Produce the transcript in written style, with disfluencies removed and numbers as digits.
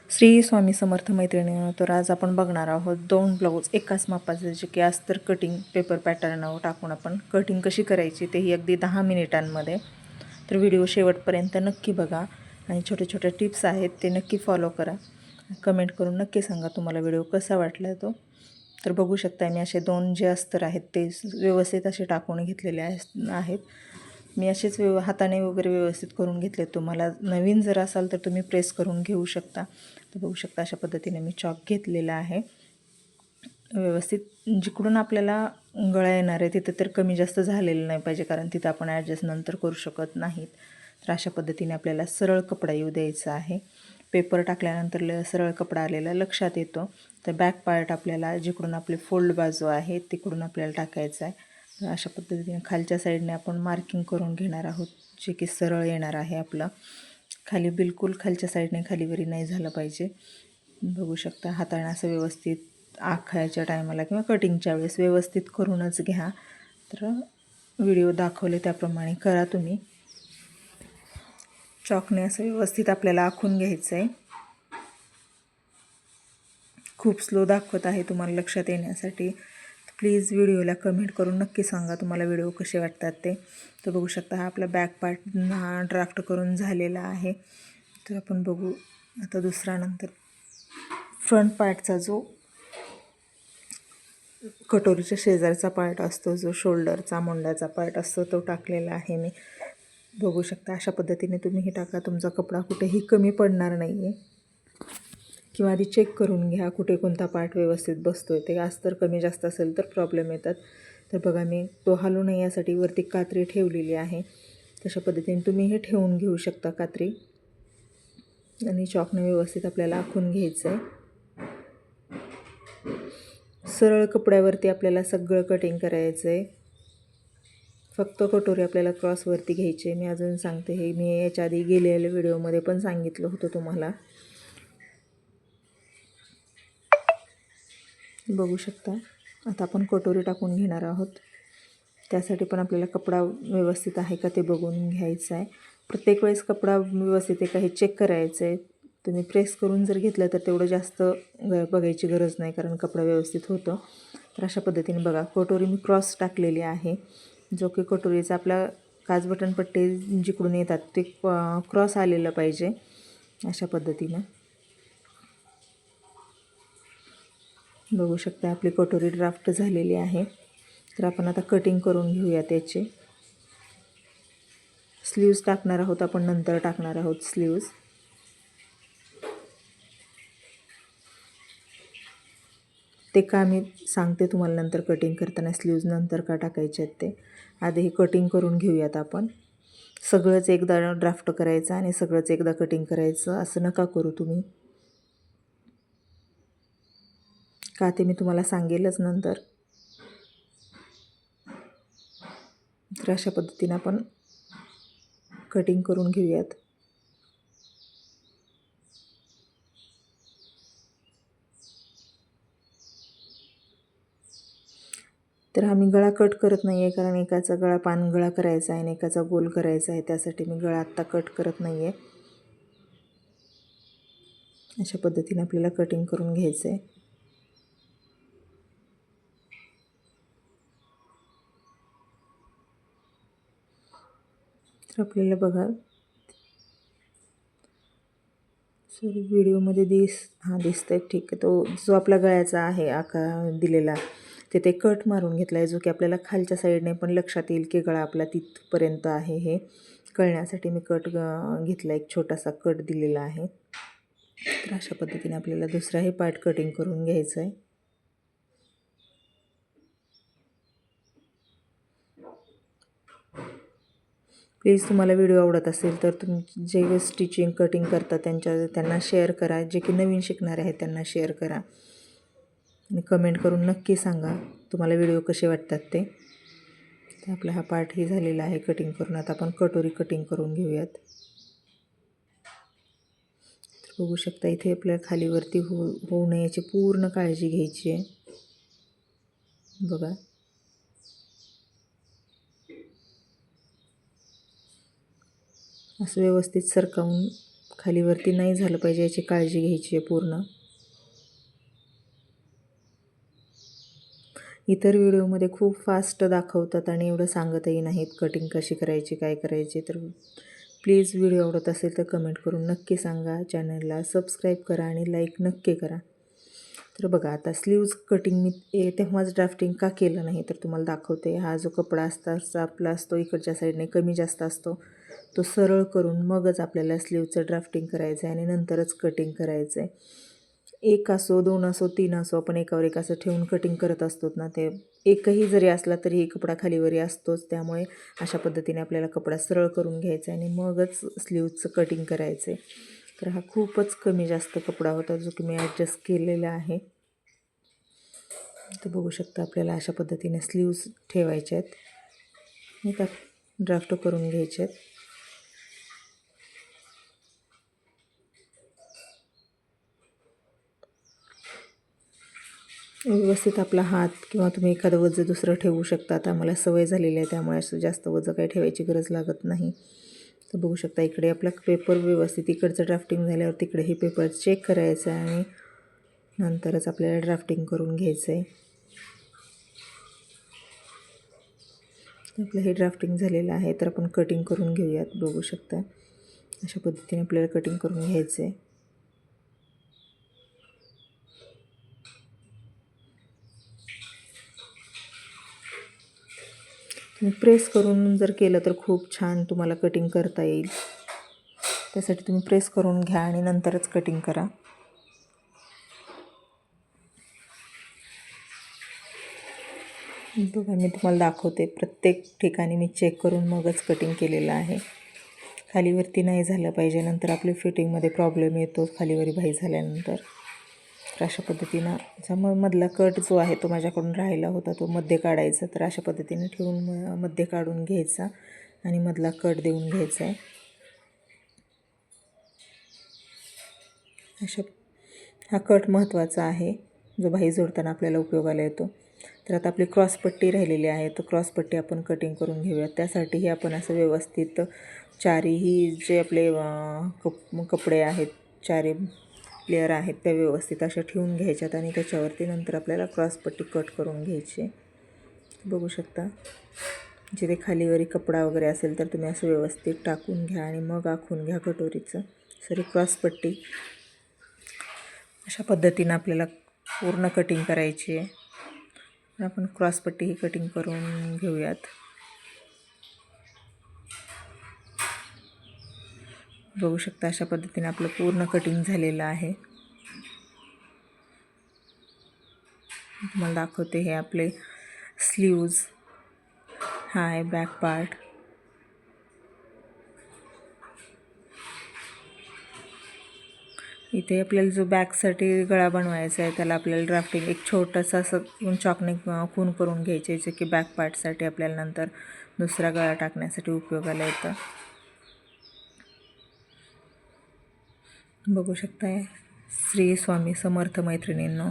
श्री स्वामी समर्थ मैत्रिणींनो, तर आज आपण बघणार आहोत 2 ब्लाऊज एकाच मापाचे जे की अस्तर कटिंग पेपर पॅटर्नवर टाकून आपण कटिंग कशी करायची तेही अगदी 10 मिनिटांमध्ये. तर व्हिडिओ शेवटपर्यंत नक्की बघा आणि छोटे छोटे टिप्स आहेत ते नक्की फॉलो करा. कमेंट करून नक्की सांगा तुम्हाला व्हिडिओ कसा वाटला तो. तर बघू शकता मी असे 2 जे अस्तर आहेत ते व्यवस्थित असे टाकून घेतलेले आहेत. मी असेच हाताने वगैरे व्यवस्थित करून घेतले. तुम्हाला नवीन जर असाल तर तुम्ही प्रेस करून घेऊ शकता. तर बघू शकता अशा पद्धतीने मी चॉक घेतलेला आहे. व्यवस्थित जिकडून आपल्याला गळा येणार आहे तिथं तर कमी जास्त झालेलं नाही पाहिजे, कारण तिथं आपण ॲडजस्ट नंतर करू शकत नाहीत. तर अशा पद्धतीने आपल्याला सरळ कपडा येऊ द्यायचा आहे. पेपर टाकल्यानंतर सरळ कपडा आलेला लक्षात येतो. तर बॅक पार्ट आपल्याला जिकडून आपले फोल्ड बाजू आहे तिकडून आपल्याला टाकायचं आहे. तर अशा पद्धतीने खालच्या साईडने आपण मार्किंग करून घेणार आहोत, जे की सरळ येणार आहे आपलं. खाली बिलकुल खालच्या साईडने खालीवरी नाही झालं पाहिजे. बघू शकता हाताने असं व्यवस्थित आखायच्या टायमाला किंवा कटिंगच्या वेळेस व्यवस्थित करूनच घ्या. तर व्हिडिओ दाखवले त्याप्रमाणे करा तुम्ही. चॉकने असं व्यवस्थित आपल्याला आखून घ्यायचं आहे. खूप स्लो दाखवत आहे तुम्हाला लक्षात येण्यासाठी. प्लीज व्हिडिओला कमेंट करून नक्की सांगा तुम्हाला व्हिडिओ कसे वाटतात ते. तर बघू शकता हा आपला बॅक पार्ट हा ड्राफ्ट करून झालेला आहे. तर आपण बघू आता दुसरा नंतर फ्रंट पार्टचा जो कटोरीच्या शेजारचा पार्ट असतो, जो शोल्डरचा मोंड्याचा पार्ट असतो तो टाकलेला आहे मी. बघू शकता अशा पद्धतीने तुम्हीही टाका. तुमचा कपडा कुठेही कमी पडणार नाही आहे. किंवा आधी चेक करून घ्या कुठे कोणता पार्ट व्यवस्थित बसतो आहे. ते अस्तर कमी जास्त असेल तर प्रॉब्लेम येतात. तर बघा मी तो हलू नये यासाठी वरती कात्री ठेवलेली आहे. तशा पद्धतीने तुम्ही हे ठेवून घेऊ शकता कात्री. आणि चॉकने व्यवस्थित आपल्याला आखून घ्यायचं आहे. सरळ कपड्यावरती आपल्याला सगळं कटिंग करायचं आहे. फक्त कटोरी आपल्याला क्रॉसवरती घ्यायची आहे. मी अजून सांगते, हे मी याच्या आधी गेलेल्या व्हिडिओमध्ये पण सांगितलं होतं तुम्हाला. बघू शकता आता आपण कटोरी टाकून घेणार आहोत. त्यासाठी पण आपल्याला कपडा व्यवस्थित आहे का ते बघून घ्यायचं आहे. प्रत्येक वेळेस कपडा व्यवस्थित आहे का हे चेक करायचं आहे. तुम्ही प्रेस करून जर घेतलं तर तेवढं जास्त बघायची गरज नाही, कारण कपडा व्यवस्थित होतो. तर अशा पद्धतीने बघा कटोरी मी क्रॉस टाकलेली आहे. जो की कटोरीचा आपला काज बटन पट्टे जिकडून येतात ते क्रॉस आलेलं पाहिजे. अशा पद्धतीनं बघू शकता आपली कटोरी ड्राफ्ट झालेली आहे. तर आपण आता कटिंग करून घेऊया त्याचे. स्लीव्ज टाकणार आहोत आपण, नंतर टाकणार आहोत स्लीव्ज. ते का मी सांगते तुम्हाला नंतर कटिंग करताना स्लीव्ज नंतर का टाकायचे आहेत ते. आधी हे कटिंग करून घेऊयात आपण. सगळंच एकदा ड्राफ्ट करायचं आणि सगळंच एकदा कटिंग करायचं असं नका करू तुम्ही. का ते मी तुम्हाला सांगेलच नंतर. तर अशा पद्धतीने आपण कटिंग करून घेऊयात. तर आम्ही गळा कट करत नाही आहे, कारण एकाचा गळा पान गळा करायचा आहे आणि एकाचा गोल करायचा आहे. त्यासाठी मी गळा आत्ता कट करत नाही आहे. अशा पद्धतीने आपल्याला कटिंग करून घ्यायचं आहे. तर आपल्याला बघा सॉरी व्हिडिओमध्ये दिसतं आहे. ठीक आहे, तो जो आपला गळ्याचा आहे आकार दिलेला तिथे कट मारून घेतला आहे, जो की आपल्याला खालच्या साईडने पण लक्षात येईल की गळा आपला तिथपर्यंत आहे. हे कळण्यासाठी मी कट घेतला, एक छोटासा कट दिलेला आहे. तर अशा पद्धतीने आपल्याला दुसराही पार्ट कटिंग करून घ्यायचा आहे. प्लीज तुम्हाला व्हिडिओ आवडत असेल तर तुम्ही जे स्टिचिंग कटिंग करतात त्यांना शेअर करा. जे की नवीन शिकणारे आहेत त्यांना शेअर करा आणि कमेंट करून नक्की सांगा तुम्हाला व्हिडिओ कसे वाटतात ते. तर आपला हा पार्टही झालेला आहे कटिंग करून. आता आपण कटोरी कटिंग करून घेऊयात. तर बघू शकता इथे आपल्याला खालीवरती होऊ नये याची पूर्ण काळजी घ्यायची आहे. बघा असं व्यवस्थित सरकवून खालीवरती नाही झालं पाहिजे याची काळजी घ्यायची आहे पूर्ण. इतर व्हिडिओमध्ये खूप फास्ट दाखवतात आणि एवढं सांगतही नाहीत कटिंग कशी करायची, काय करायची. तर प्लीज व्हिडिओ आवडत असेल तर कमेंट करून नक्की सांगा. चॅनलला सबस्क्राईब करा आणि लाईक नक्की करा. तर बघा आता स्लीव्ज कटिंग मी तेव्हाच ड्राफ्टिंग का केलं नाही तर तुम्हाला दाखवते. हा जो कपडा आपला असतो इकडच्या साईडने कमी जास्त असतो, तो सरळ करून मगच आपल्याला स्लीवचं ड्राफ्टिंग करायचं आहे आणि नंतरच कटिंग करायचं आहे. 1 असो, 2 असो, 3 असो, आपण एकावर एक असं ठेवून कटिंग करत असतो ना, ते एकही जरी असला तरी कपडा खालीवरी असतोच. त्यामुळे अशा पद्धतीने आपल्याला कपडा सरळ करून घ्यायचा आहे आणि मगच स्लीवचं कटिंग करायचं आहे. तर हा खूपच कमी जास्त कपडा होता जो की मी ॲडजस्ट केलेला आहे. तर बघू शकता आपल्याला अशा पद्धतीने स्लीव्स ठेवायच्या आहेत आणि त्यात ड्राफ्ट करून घ्यायचे आहेत. व्यवस्थित आपला हात किंवा तुम्ही एखादं वजं दुसरं ठेवू शकता. आता आम्हाला सवय झालेली आहे त्यामुळे असं जास्त वजं काही ठेवायची गरज लागत नाही. तर बघू शकता इकडे आपला पेपर व्यवस्थित इकडचं ड्राफ्टिंग झाल्यावर तिकडे हे पेपर चेक करायचं आहे आणि नंतरच आपल्याला ड्राफ्टिंग करून घ्यायचं आहे. आपलं हे ड्राफ्टिंग झालेलं आहे तर आपण कटिंग करून घेऊयात. बघू शकता अशा पद्धतीने आपल्याला कटिंग करून घ्यायचं आहे. तुम्ही प्रेस करून जर केलं तर खूप छान तुम्हाला कटिंग करता येईल. त्यासाठी तुम्ही प्रेस करून घ्या आणि नंतरच कटिंग करा. बघा मी तुम्हाला दाखवते, प्रत्येक ठिकाणी मी चेक करून मगच कटिंग केलेलं आहे. खालीवरती नाही झालं पाहिजे, नंतर आपली फिटिंगमध्ये प्रॉब्लेम येतो खालीवरी बाही झाल्यानंतर. तर अशा पद्धतीनं मधला कट जो आहे तो माझ्याकडून राहिला होता तो मध्ये काढायचा. तर अशा पद्धतीने ठेवून मध्ये काढून घ्यायचा आणि मधला कट देऊन घ्यायचा आहे. हा कट महत्त्वाचा आहे जो बाही जोडताना आपल्याला उपयोगाला येतो. तर आता आपली क्रॉसपट्टी राहिलेली आहे, तर क्रॉसपट्टी आपण कटिंग करून घेऊया. त्यासाठीही आपण असं व्यवस्थित चारीही जे आपले कपडे आहेत, चारी लेअर आहेत त्या व्यवस्थित अशा ठेवून घ्यायच्यात आणि त्याच्यावरती नंतर आपल्याला क्रॉसपट्टी कट करून घ्यायची. बघू शकता जिथे खालीवरी कपडा वगैरे असेल तर तुम्ही असं व्यवस्थित टाकून घ्या आणि मग आखून घ्या कटोरीचं क्रॉसपट्टी. अशा पद्धतीनं आपल्याला पूर्ण कटिंग करायची आहे. आपण क्रॉसपट्टी ही कटिंग करून घेऊयात. बघू शकता अशा पद्धतीने आपलं पूर्ण कटिंग झालेलं आहे. तुम्हाला दाखवते हे आपले स्लीव्ज. हा आहे बॅक पार्ट. इथे आपल्याला जो बॅकसाठी गळा बनवायचा आहे त्याला आपल्याला ड्राफ्टिंग एक छोटंसं असं चॉकने खून करून घ्यायचे जे की बॅक पार्टसाठी आपल्याला नंतर दुसरा गळा टाकण्यासाठी उपयोगाला येतं. बघू शकताय. श्री स्वामी समर्थ मैत्रिणींनो.